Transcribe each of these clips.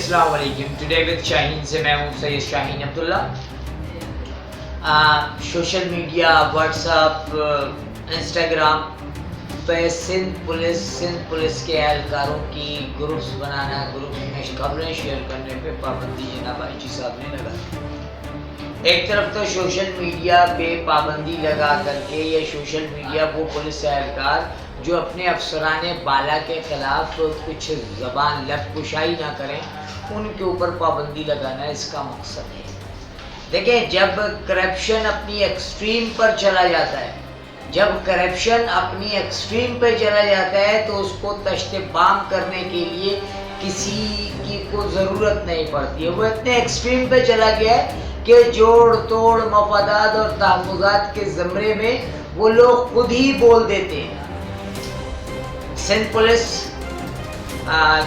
अस्सलाम वालेकुम। Today with Shaheen से मैं हूँ Syed Shaheen Abdullah. Social media, WhatsApp, Instagram पे सिंध पुलिस के एहलकारों की ग्रुप्स बनाना, ग्रुप्स में खबरें शेयर करने पे पाबंदी जनाब आईजी साहब ने लगा दी। एक तरफ तो सोशल मीडिया पे पाबंदी लगा करके ये सोशल मीडिया वो पुलिस एहलकार जो अपने अफसराने बाला के खिलाफ कुछ ज़बान लबकुशाई ना करें, उनके ऊपर पाबंदी लगाना इसका मकसद है। देखें, जब करप्शन अपनी एक्सट्रीम पर चला जाता है, जब करप्शन अपनी एक्सट्रीम पर चला जाता है तो उसको तश्ते बाम करने के लिए किसी की को ज़रूरत नहीं पड़ती है। वो इतने एक्सट्रीम पे चला गया है कि जोड़ तोड़ मफादात और तहफ़्फ़ुज़ात के ज़मरे में वो लोग खुद ही बोल देते हैं। सिंध पुलिस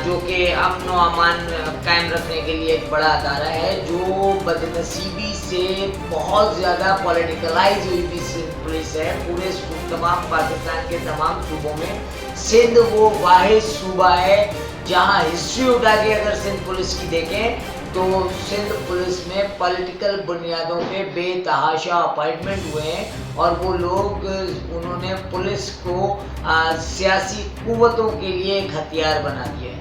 जो कि अमन व अमान कायम रखने के लिए एक बड़ा अदारा है, जो बदनसीबी से बहुत ज़्यादा पॉलिटिकलाइज हुई भी सिंध पुलिस है। पूरे तमाम पाकिस्तान के तमाम सूबों में सिंध वो वाहिद सूबा है जहाँ हिस्ट्री उठा के अगर सिंध पुलिस की देखें तो सिंध पुलिस में पॉलिटिकल बुनियादों पे बेतहाशा अपॉइंटमेंट हुए हैं और वो लोग उन्होंने पुलिस को सियासी कुव्वतों के लिए एक हथियार बना दिया है।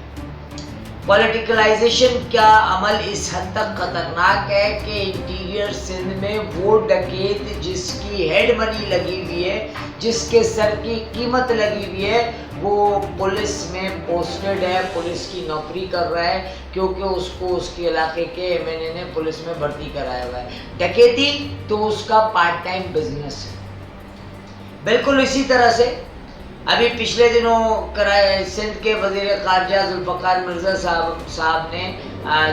पॉलिटिकलाइजेशन का अमल इस हद तक खतरनाक है कि इंटीरियर सिंध में वो डकैत जिसकी हेड मनी लगी हुई है, जिसके सर की कीमत लगी हुई है, वो पुलिस में पोस्टेड है, पुलिस की नौकरी कर रहा है क्योंकि उसको उसके इलाके के एमएनए ने पुलिस में भर्ती कराया हुआ है। डकैती तो उसका पार्ट टाइम बिजनेस है। बिल्कुल इसी तरह से अभी पिछले दिनों सिंध के वज़ीर ख़ारजा ज़ुल्फ़िकार मिर्ज़ा साहब ने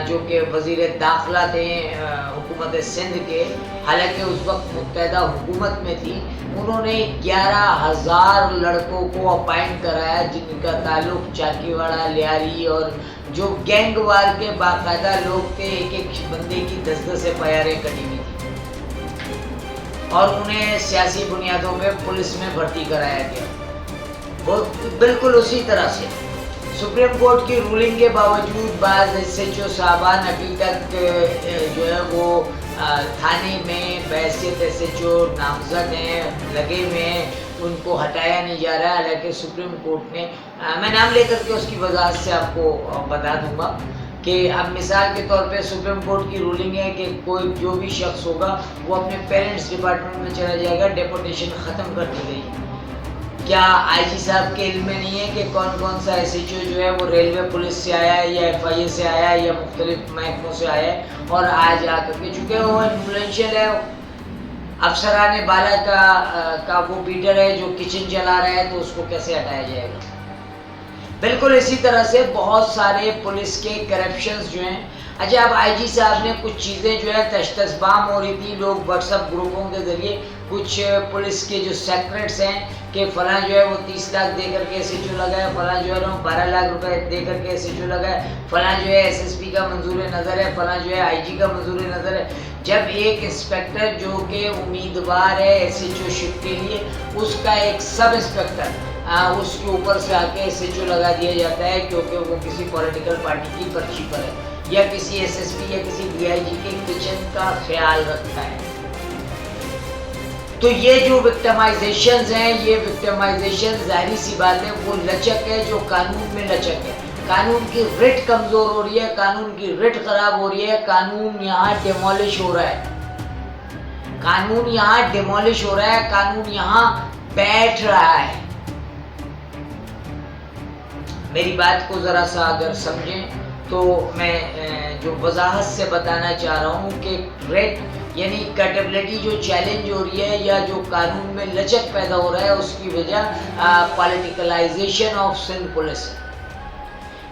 जो कि वज़ीर दाखिला थे हुकूमत सिंध के, हालांकि उस वक्त मुत्तहदा हुकूमत में थी, उन्होंने 11,000 लड़कों को अपॉइंट कराया जिनका ताल्लुक चाकीवाड़ा, लियारी और जो गैंग वार के बाकायदा लोग थे। एक एक बंदे की 10-10 एफआईआरें कटी हुई थी और उन्हें सियासी बुनियादों पे पुलिस में भर्ती कराया गया। बिल्कुल उसी तरह से सुप्रीम कोर्ट की रूलिंग के बावजूद बाज़ एसएचओ साहबान अभी तक जो है वो थाने में बहैसियत एसएचओ नामजद हैं, लगे हुए हैं, उनको हटाया नहीं जा रहा है। हालांकि सुप्रीम कोर्ट ने मैं नाम लेकर के उसकी वजाहत से आपको बता दूंगा कि अब मिसाल के तौर पे सुप्रीम कोर्ट की रूलिंग है कि कोई जो भी शख्स होगा वो अपने पेरेंट्स डिपार्टमेंट में चला जाएगा, डेपुटेशन ख़त्म कर दी गई। क्या आईजी साहब के इल्म में नहीं है कि कौन कौन सा एसएचओ जो है वो रेलवे पुलिस से आया है या एफआईए से आया है या मुख्तलिफ महकमों से आया है और आज आकर के, चूँकि वो इन्फ्लुएंशियल है, अफसराने बाला का वो बीटर है जो किचन चला रहा है, तो उसको कैसे हटाया जाएगा। बिल्कुल इसी तरह से बहुत सारे पुलिस के करप्शंस जो हैं। अच्छा, अब आईजी साहब ने कुछ चीज़ें जो है तश्तसबाम हो रही थी, लोग व्हाट्सएप ग्रुपों के ज़रिए कुछ पुलिस के जो सेक्रेट्स हैं कि फ़लाँ जो है वो 30 लाख दे करके एसएचओ लगाए, फ़लाँ जो है ना 12 लाख रुपए दे करके एसएचओ लगाए, फ़लाँ जो है एसएसपी का मंजूर नज़र है, फ़लाँ जो है आईजी का मंजूर नज़र है। जब एक इंस्पेक्टर जो कि उम्मीदवार है एसएचओशिप के लिए, उसका एक सब इंस्पेक्टर उसके ऊपर से आके एसएचओ लगा दिया जाता है क्योंकि वो किसी पॉलिटिकल पार्टी की पर्ची पर है या किसी एसएसपी या किसी डीआईजी के किचन का ख्याल रखता है। तो ये जो विक्टिमाइजेशंस हैं, ये विक्टिमाइजेशन ज़ाहिर सी बात है वो लचक है जो कानून में लचक है। कानून की रिट कमज़ोर हो रही है, कानून की रिट ख़राब हो रही है, कानून यहाँ डिमोलिश हो रहा है, कानून यहाँ डिमोलिश हो रहा है, कानून यहाँ बैठ रहा है। मेरी बात को ज़रा सा अगर समझें तो मैं जो वजाहत से बताना चाह रहा हूँ कि रेट यानी कैपेबिलिटी जो चैलेंज हो रही है या जो कानून में लचक पैदा हो रहा है, उसकी वजह पॉलिटिकलाइजेशन ऑफ सिंध पुलिस है।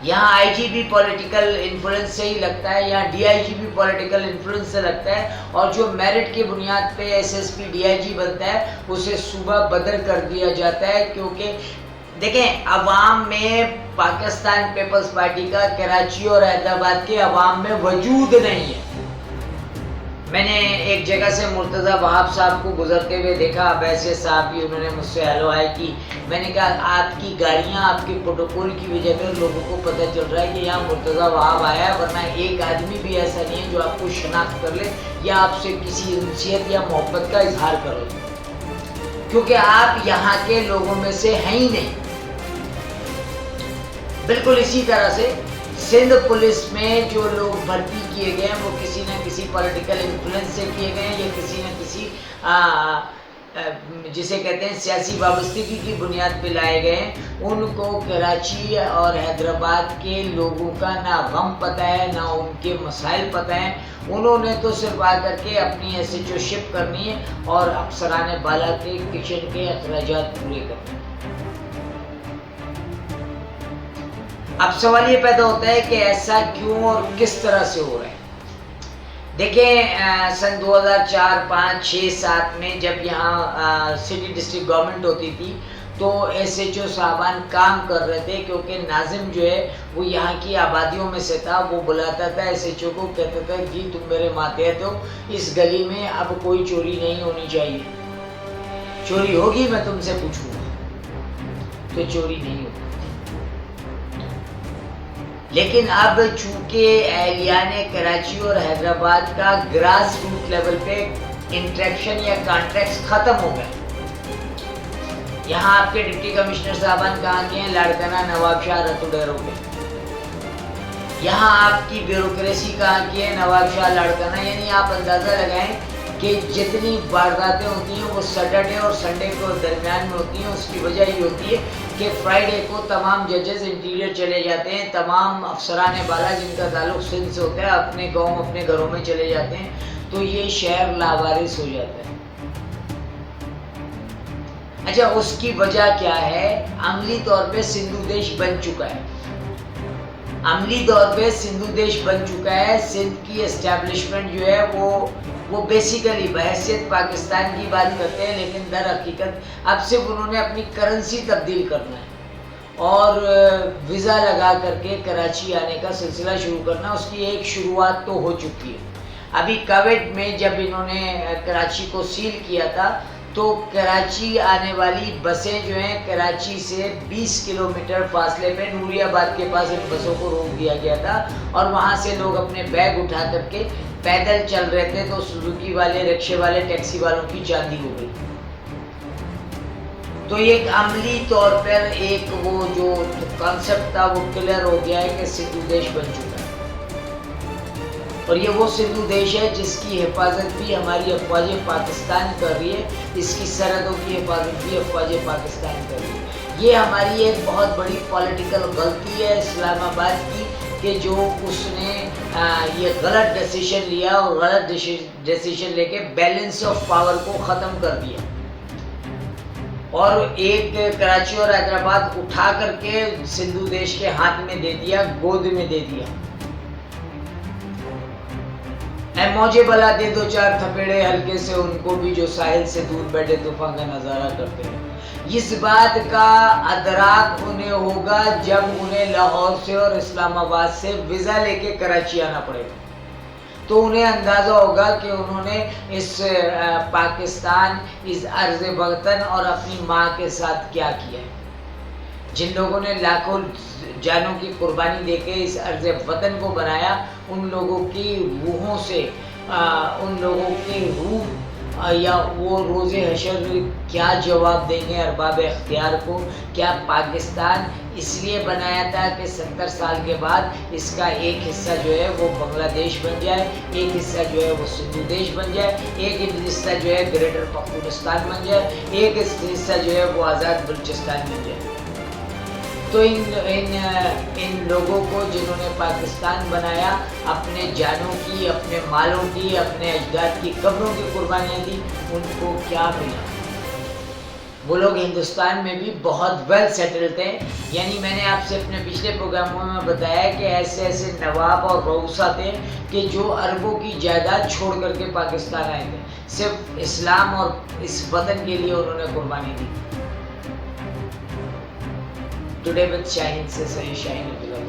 यहाँ आईजी भी पॉलिटिकल इन्फ्लुएंस से ही लगता है, यहाँ डीआईजी भी पॉलिटिकल इन्फ्लुएंस से लगता है और जो मेरिट की बुनियाद पे एसएसपी डीआईजी बनता है उसे सूबा बदर कर दिया जाता है। क्योंकि देखें, अवाम में पाकिस्तान पीपल्स पार्टी का कराची और हैदराबाद के अवाम में वजूद नहीं है। میں نے ایک جگہ سے مرتضی وہاب صاحب کو گزرتے ہوئے دیکھا، ویسے صاحب بھی انہوں نے مجھ سے ہیلو ہائی کی. میں نے کہا آپ کی گاڑیاں آپ کے پروٹوکول کی وجہ سے لوگوں کو پتہ چل رہا ہے کہ یہاں مرتضی وہاب آیا ہے، ورنہ ایک آدمی بھی ایسا نہیں ہے جو آپ کو شناخت کر لے یا آپ سے کسی انسیت یا محبت کا اظہار کر لے، کیونکہ آپ یہاں کے لوگوں میں سے ہیں ہی نہیں. بالکل اسی طرح سے سندھ پولیس میں جو لوگ بھرتی کیے گئے ہیں وہ کسی نہ کسی پولیٹیکل انفلوئنس سے کیے گئے ہیں یا کسی نہ کسی جسے کہتے ہیں سیاسی وابستگی کی بنیاد پہ لائے گئے ہیں. ان کو کراچی اور حیدرآباد کے لوگوں کا نہ غم پتہ ہے نہ ان کے مسائل پتہ ہیں. انہوں نے تو صرف آ کر کے اپنی SHO شپ کرنی ہے اور افسران بالا کے کچن کے اخراجات پورے کرنے ہیں. اب سوال یہ پیدا ہوتا ہے کہ ایسا کیوں اور کس طرح سے ہو رہا ہے. دیکھیں سن 2004 5 6 7 میں جب یہاں سٹی ڈسٹرکٹ گورنمنٹ ہوتی تھی تو SHO صاحبان کام کر رہے تھے، کیونکہ ناظم جو ہے وہ یہاں کی آبادیوں میں سے تھا. وہ بلاتا تھا SHO کو، کہتا تھا جی تم میرے ماتحت ہو، اس گلی میں اب کوئی چوری نہیں ہونی چاہیے، چوری ہوگی میں تم سے پوچھوں گا، تو چوری نہیں ہوگی. لیکن اب چونکہ اہلیان کراچی اور حیدرآباد کا گراس روٹ لیول پہ انٹریکشن یا کانٹیکٹس ختم ہو گئے. یہاں آپ کے ڈپٹی کمشنر صاحبان کہاں کے ہیں؟ لاڑکانہ نواب شاہ رتوڈیرو کے. یہاں آپ کی بیوروکریسی کہاں کی ہے؟ نواب شاہ لاڑکانہ. یعنی آپ اندازہ لگائیں کہ جتنی وارداتیں ہوتی ہیں وہ سیٹرڈے اور سنڈے کے درمیان میں ہوتی ہیں. اس کی وجہ یہ ہوتی ہے کہ فرائیڈے کو تمام ججز انٹیریئر چلے جاتے ہیں، تمام افسران بالا جن کا تعلق سندھ سے ہوتا ہے اپنے گاؤں اپنے گھروں میں چلے جاتے ہیں، تو یہ شہر لاوارث ہو جاتا ہے. اچھا، اس کی وجہ کیا ہے؟ عملی طور پہ سندھو دیش بن چکا ہے. عملی طور پہ سندھو دیش بن چکا ہے. سندھ کی اسٹیبلشمنٹ جو ہے وہ بیسیکلی بحیثیت پاکستان کی بات کرتے ہیں، لیکن در حقیقت اب صرف انہوں نے اپنی کرنسی تبدیل کرنا ہے اور ویزا لگا کر کے کراچی آنے کا سلسلہ شروع کرنا. اس کی ایک شروعات تو ہو چکی ہے. ابھی کووڈ میں جب انہوں نے کراچی کو سیل کیا تھا تو کراچی آنے والی بسیں جو ہیں کراچی سے 20 کلومیٹر فاصلے پہ نوری آباد کے پاس ان بسوں کو روک دیا گیا تھا اور وہاں سے لوگ اپنے بیگ اٹھا کر کے پیدل چل رہے تھے. تو سوزوکی والے، رکشے والے، ٹیکسی والوں کی چاندی ہو گئی. تو ایک عملی طور پر ایک وہ جو کانسیپٹ تھا وہ کلیئر ہو گیا ہے کہ سندھو دیش بن چکا ہے. اور یہ وہ سندھو دیش ہے جس کی حفاظت بھی ہماری افواج پاکستان کر رہی ہے، اس کی سرحدوں کی حفاظت بھی افواج پاکستان کر رہی ہے. یہ ہماری ایک بہت بڑی پولیٹیکل غلطی ہے اسلام آباد کی کہ جو اس نے یہ غلط ڈیسیشن لیا اور غلط ڈیسیشن لے کے بیلنس آف پاور کو ختم کر دیا اور ایک کراچی اور حیدرآباد اٹھا کر کے سندھو دیش کے ہاتھ میں دے دیا، گود میں دے دیا. اے موجے بلا دے دو چار تھپیڑے ہلکے سے ان کو بھی جو ساحل سے دور بیٹھے طوفان کا نظارہ کرتے ہیں. اس بات کا ادراک انہیں ہوگا جب انہیں لاہور سے اور اسلام آباد سے ویزا لے کے کراچی آنا پڑے گا، تو انہیں اندازہ ہوگا کہ انہوں نے اس پاکستان، اس ارض وطن اور اپنی ماں کے ساتھ کیا کیا ہے. جن لوگوں نے لاکھوں جانوں کی قربانی دے کے اس ارض وطن کو بنایا، ان لوگوں کی روحوں سے ان لوگوں کی روح یا وہ روز حشر کیا جواب دیں گے ارباب اختیار کو؟ کیا پاکستان اس لیے بنایا تھا کہ 70 سال کے بعد اس کا ایک حصہ جو ہے وہ بنگلہ دیش بن جائے، ایک حصہ جو ہے وہ سندھو دیش بن جائے، ایک حصہ جو ہے گریٹر پختونستان بن جائے، ایک حصہ جو ہے وہ آزاد بلوچستان بن جائے؟ تو ان لوگوں کو جنہوں نے پاکستان بنایا، اپنے جانوں کی، اپنے مالوں کی، اپنے اجداد کی قبروں کی قربانیاں دی، ان کو کیا ملا؟ وہ لوگ ہندوستان میں بھی بہت ویل سیٹل تھے. یعنی میں نے آپ سے اپنے پچھلے پروگراموں میں بتایا کہ ایسے ایسے نواب اور رؤسا تھے کہ جو اربوں کی جائیداد چھوڑ کر کے پاکستان آئے تھے، صرف اسلام اور اس وطن کے لیے انہوں نے قربانی دی. Today with Shaheen says Shaheen Abdullah.